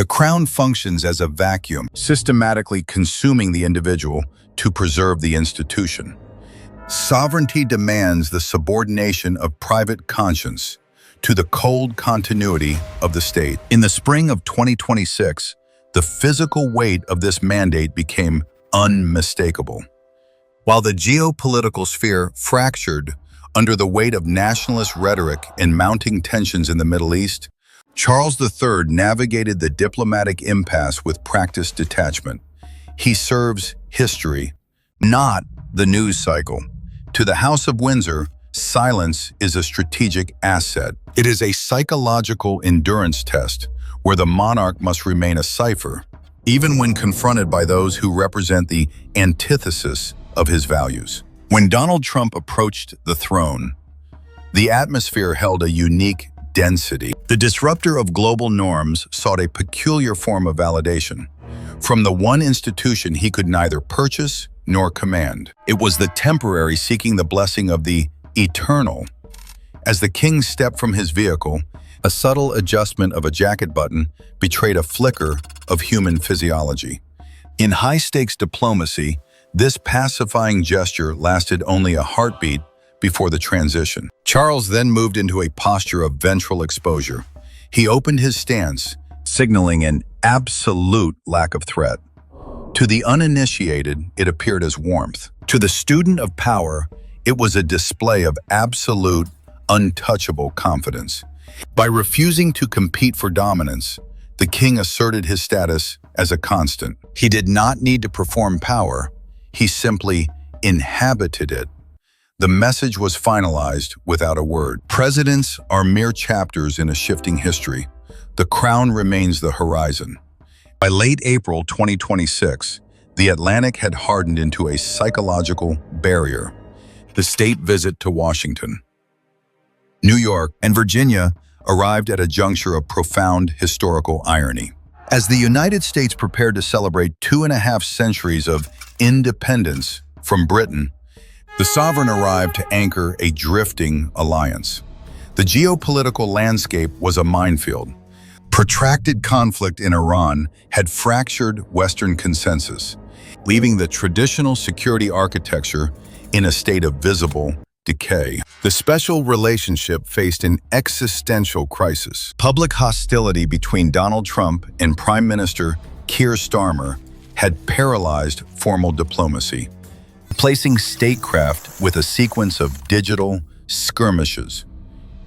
The crown functions as a vacuum, systematically consuming the individual to preserve the institution. Sovereignty demands the subordination of private conscience to the cold continuity of the state. In the spring of 2026, the physical weight of this mandate became unmistakable. While the geopolitical sphere fractured under the weight of nationalist rhetoric and mounting tensions in the Middle East, Charles III navigated the diplomatic impasse with practiced detachment. He serves history, not the news cycle. To the House of Windsor, silence is a strategic asset. It is a psychological endurance test where the monarch must remain a cipher, even when confronted by those who represent the antithesis of his values. When Donald Trump approached the throne, the atmosphere held a unique density. The disruptor of global norms sought a peculiar form of validation from the one institution he could neither purchase nor command. It was the temporary seeking the blessing of the eternal. As the king stepped from his vehicle, a subtle adjustment of a jacket button betrayed a flicker of human physiology. In high-stakes diplomacy, this pacifying gesture lasted only a heartbeat before the transition. Charles then moved into a posture of ventral exposure. He opened his stance, signaling an absolute lack of threat. To the uninitiated, it appeared as warmth. To the student of power, it was a display of absolute, untouchable confidence. By refusing to compete for dominance, the king asserted his status as a constant. He did not need to perform power. He simply inhabited it. The message was finalized without a word. Presidents are mere chapters in a shifting history. The crown remains the horizon. By late April 2026, the Atlantic had hardened into a psychological barrier. The state visit to Washington, New York, and Virginia arrived at a juncture of profound historical irony. As the United States prepared to celebrate 2.5 centuries of independence from Britain, the sovereign arrived to anchor a drifting alliance. The geopolitical landscape was a minefield. Protracted conflict in Iran had fractured Western consensus, leaving the traditional security architecture in a state of visible decay. The special relationship faced an existential crisis. Public hostility between Donald Trump and Prime Minister Keir Starmer had paralyzed formal diplomacy, replacing statecraft with a sequence of digital skirmishes.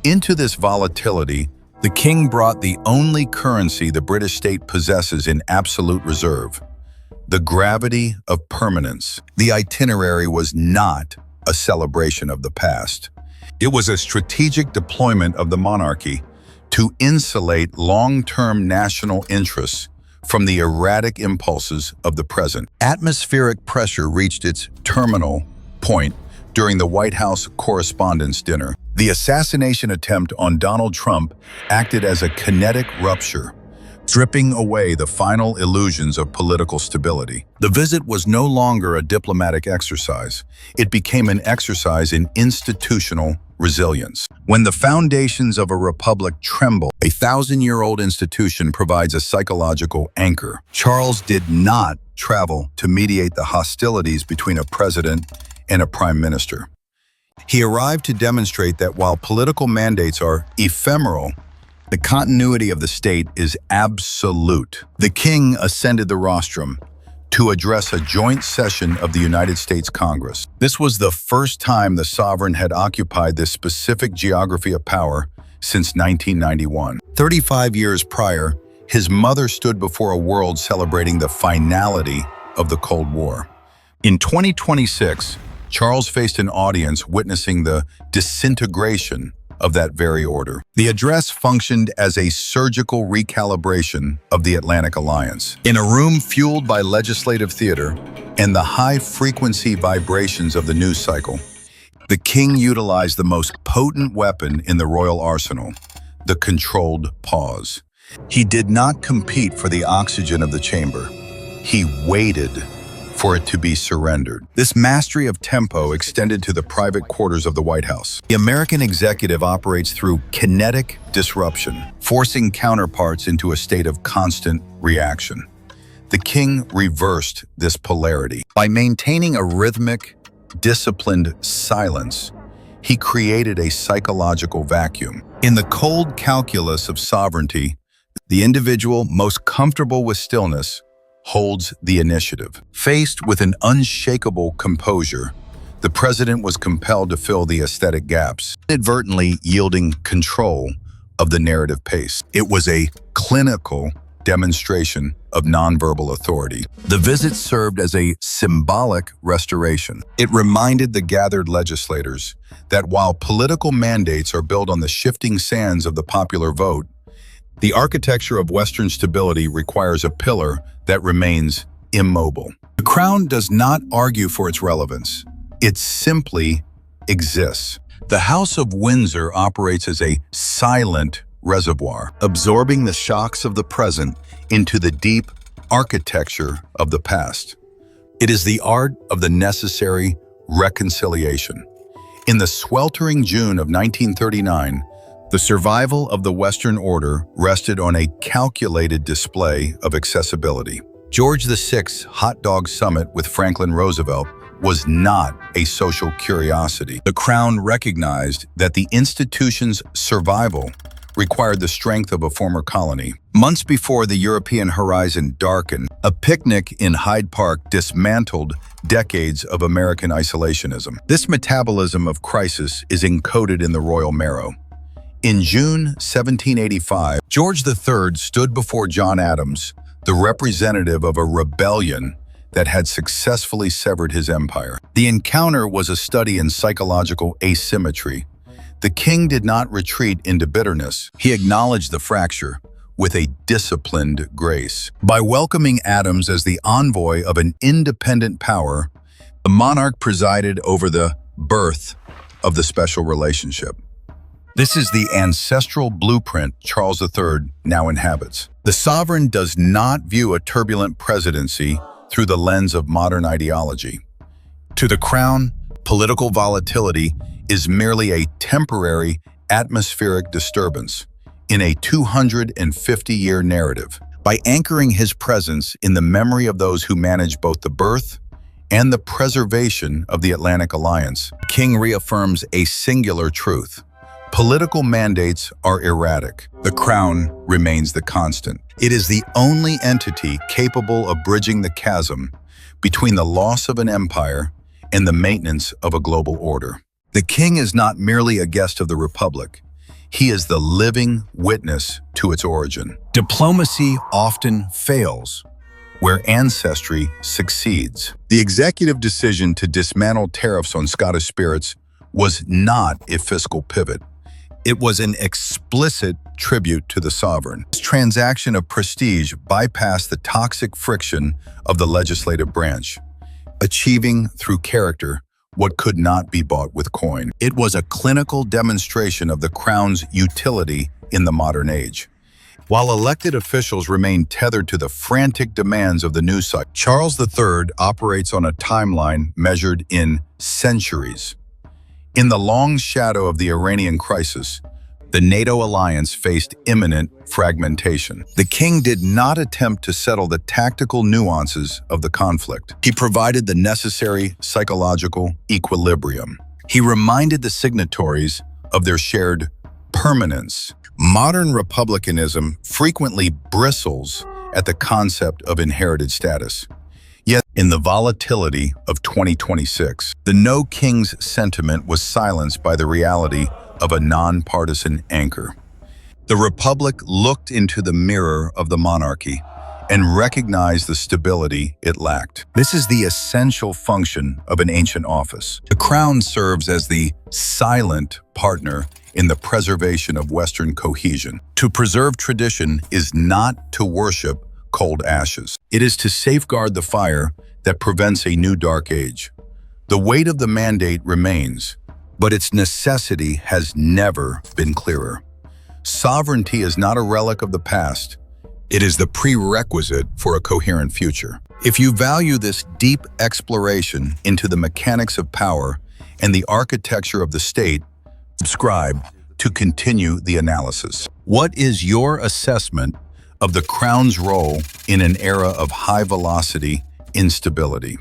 Into this volatility, the king brought the only currency the British state possesses in absolute reserve: the gravity of permanence. The itinerary was not a celebration of the past. It was a strategic deployment of the monarchy to insulate long-term national interests from the erratic impulses of the present. Atmospheric pressure reached its terminal point during the White House Correspondents' Dinner. The assassination attempt on Donald Trump acted as a kinetic rupture, stripping away the final illusions of political stability. The visit was no longer a diplomatic exercise. It became an exercise in institutional resilience. When the foundations of a republic tremble, a 1,000-year-old institution provides a psychological anchor. Charles did not travel to mediate the hostilities between a president and a prime minister. He arrived to demonstrate that while political mandates are ephemeral, the continuity of the state is absolute. The king ascended the rostrum to address a joint session of the United States Congress. This was the first time the sovereign had occupied this specific geography of power since 1991. 35 years prior, his mother stood before a world celebrating the finality of the Cold War. In 2026, Charles faced an audience witnessing the disintegration of that very order. The address functioned as a surgical recalibration of the Atlantic Alliance. In a room fueled by legislative theater and the high-frequency vibrations of the news cycle, the king utilized the most potent weapon in the royal arsenal, the controlled pause. He did not compete for the oxygen of the chamber. He waited for it to be surrendered. This mastery of tempo extended to the private quarters of the White House. The American executive operates through kinetic disruption, forcing counterparts into a state of constant reaction. The king reversed this polarity. By maintaining a rhythmic, disciplined silence, he created a psychological vacuum. In the cold calculus of sovereignty, the individual most comfortable with stillness holds the initiative. Faced with an unshakable composure, the president was compelled to fill the aesthetic gaps, inadvertently yielding control of the narrative pace. It was a clinical demonstration of nonverbal authority. The visit served as a symbolic restoration. It reminded the gathered legislators that while political mandates are built on the shifting sands of the popular vote, the architecture of Western stability requires a pillar that remains immobile. The crown does not argue for its relevance. It simply exists. The House of Windsor operates as a silent reservoir, absorbing the shocks of the present into the deep architecture of the past. It is the art of the necessary reconciliation. In the sweltering June of 1939, the survival of the Western order rested on a calculated display of accessibility. George VI's hot dog summit with Franklin Roosevelt was not a social curiosity. The crown recognized that the institution's survival required the strength of a former colony. Months before the European horizon darkened, a picnic in Hyde Park dismantled decades of American isolationism. This metabolism of crisis is encoded in the royal marrow. In June 1785, George III stood before John Adams, the representative of a rebellion that had successfully severed his empire. The encounter was a study in psychological asymmetry. The king did not retreat into bitterness. He acknowledged the fracture with a disciplined grace. By welcoming Adams as the envoy of an independent power, the monarch presided over the birth of the special relationship. This is the ancestral blueprint Charles III now inhabits. The sovereign does not view a turbulent presidency through the lens of modern ideology. To the crown, political volatility is merely a temporary atmospheric disturbance in a 250-year narrative. By anchoring his presence in the memory of those who managed both the birth and the preservation of the Atlantic Alliance, the king reaffirms a singular truth. Political mandates are erratic. The crown remains the constant. It is the only entity capable of bridging the chasm between the loss of an empire and the maintenance of a global order. The king is not merely a guest of the Republic. He is the living witness to its origin. Diplomacy often fails where ancestry succeeds. The executive decision to dismantle tariffs on Scottish spirits was not a fiscal pivot. It was an explicit tribute to the sovereign. This transaction of prestige bypassed the toxic friction of the legislative branch, achieving through character what could not be bought with coin. It was a clinical demonstration of the crown's utility in the modern age. While elected officials remain tethered to the frantic demands of the news cycle, Charles III operates on a timeline measured in centuries. In the long shadow of the Iranian crisis, the NATO alliance faced imminent fragmentation. The king did not attempt to settle the tactical nuances of the conflict. He provided the necessary psychological equilibrium. He reminded the signatories of their shared permanence. Modern republicanism frequently bristles at the concept of inherited status. Yet, in the volatility of 2026, the no king's sentiment was silenced by the reality of a nonpartisan anchor. The Republic looked into the mirror of the monarchy and recognized the stability it lacked. This is the essential function of an ancient office. The crown serves as the silent partner in the preservation of Western cohesion. To preserve tradition is not to worship cold ashes. It is to safeguard the fire that prevents a new dark age. The weight of the mandate remains, but its necessity has never been clearer. Sovereignty is not a relic of the past. It is the prerequisite for a coherent future. If you value this deep exploration into the mechanics of power and the architecture of the state, subscribe to continue the analysis. What is your assessment of the Crown's role in an era of high-velocity instability?